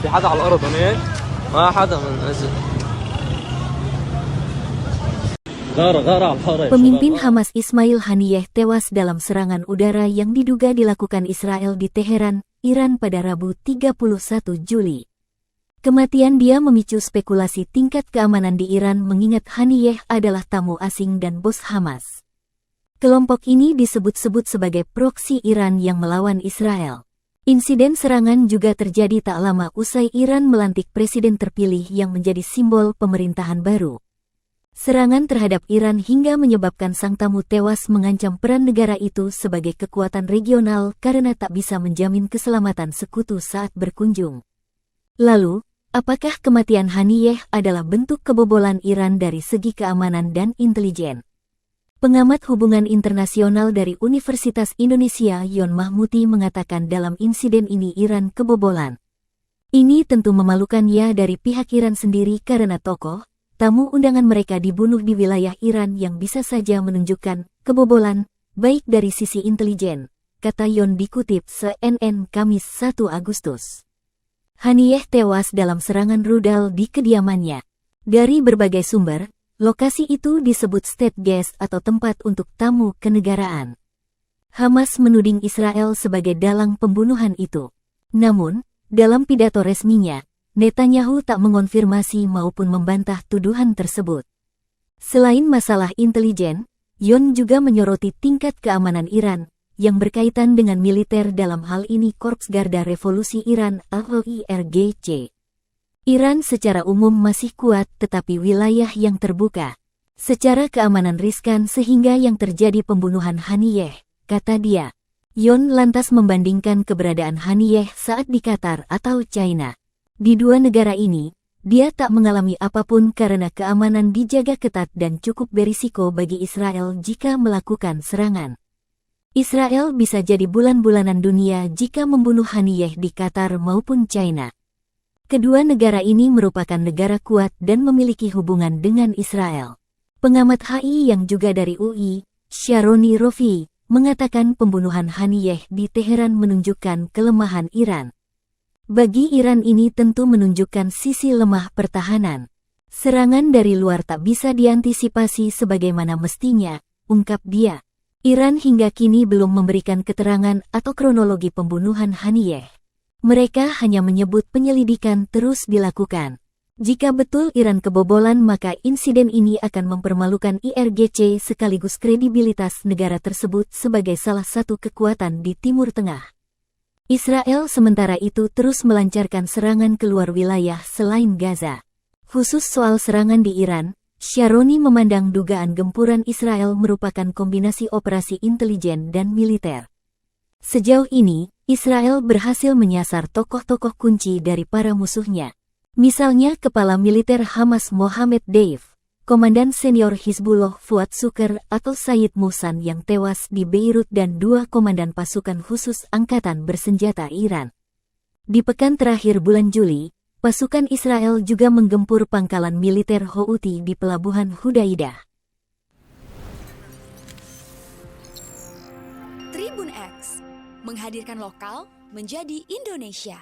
في حدا على الأرض هناك ما حدا من أجل غارة على الحارة. Pemimpin Hamas Ismail Haniyeh tewas dalam serangan udara yang diduga dilakukan Israel di Teheran, Iran pada Rabu 31 Juli. Kematian dia memicu spekulasi tingkat keamanan di Iran mengingat Haniyeh adalah tamu asing dan bos Hamas. Kelompok ini disebut-sebut sebagai proksi Iran yang melawan Israel. Insiden serangan juga terjadi tak lama usai Iran melantik presiden terpilih yang menjadi simbol pemerintahan baru. Serangan terhadap Iran hingga menyebabkan sang tamu tewas mengancam peran negara itu sebagai kekuatan regional karena tak bisa menjamin keselamatan sekutu saat berkunjung. Lalu, apakah kematian Haniyeh adalah bentuk kebobolan Iran dari segi keamanan dan intelijen? Pengamat hubungan internasional dari Universitas Indonesia Yon Mahmuti mengatakan dalam insiden ini Iran kebobolan. Ini tentu memalukan ya dari pihak Iran sendiri karena tokoh, tamu undangan mereka dibunuh di wilayah Iran yang bisa saja menunjukkan kebobolan, baik dari sisi intelijen, kata Yon dikutip CNN Kamis 1 Agustus. Haniyeh tewas dalam serangan rudal di kediamannya. Dari berbagai sumber, lokasi itu disebut state guest atau tempat untuk tamu kenegaraan. Hamas menuding Israel sebagai dalang pembunuhan itu. Namun, dalam pidato resminya, Netanyahu tak mengonfirmasi maupun membantah tuduhan tersebut. Selain masalah intelijen, Yon juga menyoroti tingkat keamanan Iran, yang berkaitan dengan militer dalam hal ini Korps Garda Revolusi Iran atau IRGC. Iran secara umum masih kuat tetapi wilayah yang terbuka. Secara keamanan riskan sehingga yang terjadi pembunuhan Haniyeh, kata dia. Yon lantas membandingkan keberadaan Haniyeh saat di Qatar atau China. Di dua negara ini, dia tak mengalami apapun karena keamanan dijaga ketat dan cukup berisiko bagi Israel jika melakukan serangan. Israel bisa jadi bulan-bulanan dunia jika membunuh Haniyeh di Qatar maupun China. Kedua negara ini merupakan negara kuat dan memiliki hubungan dengan Israel. Pengamat HI yang juga dari UI, Sharoni Rofi, mengatakan pembunuhan Haniyeh di Teheran menunjukkan kelemahan Iran. Bagi Iran ini tentu menunjukkan sisi lemah pertahanan. Serangan dari luar tak bisa diantisipasi sebagaimana mestinya, ungkap dia. Iran hingga kini belum memberikan keterangan atau kronologi pembunuhan Haniyeh. Mereka hanya menyebut penyelidikan terus dilakukan. Jika betul Iran kebobolan maka insiden ini akan mempermalukan IRGC sekaligus kredibilitas negara tersebut sebagai salah satu kekuatan di Timur Tengah. Israel sementara itu terus melancarkan serangan keluar wilayah selain Gaza. Khusus soal serangan di Iran, Sharoni memandang dugaan gempuran Israel merupakan kombinasi operasi intelijen dan militer. Sejauh ini, Israel berhasil menyasar tokoh-tokoh kunci dari para musuhnya. Misalnya Kepala Militer Hamas Mohammed Deif, Komandan Senior Hizbullah Fuad Shukr atau Sayyid Muhsan yang tewas di Beirut dan dua komandan pasukan khusus Angkatan Bersenjata Iran. Di pekan terakhir bulan Juli, pasukan Israel juga menggempur pangkalan militer Houthi di Pelabuhan Hudaidah. Tribun X menghadirkan lokal menjadi Indonesia.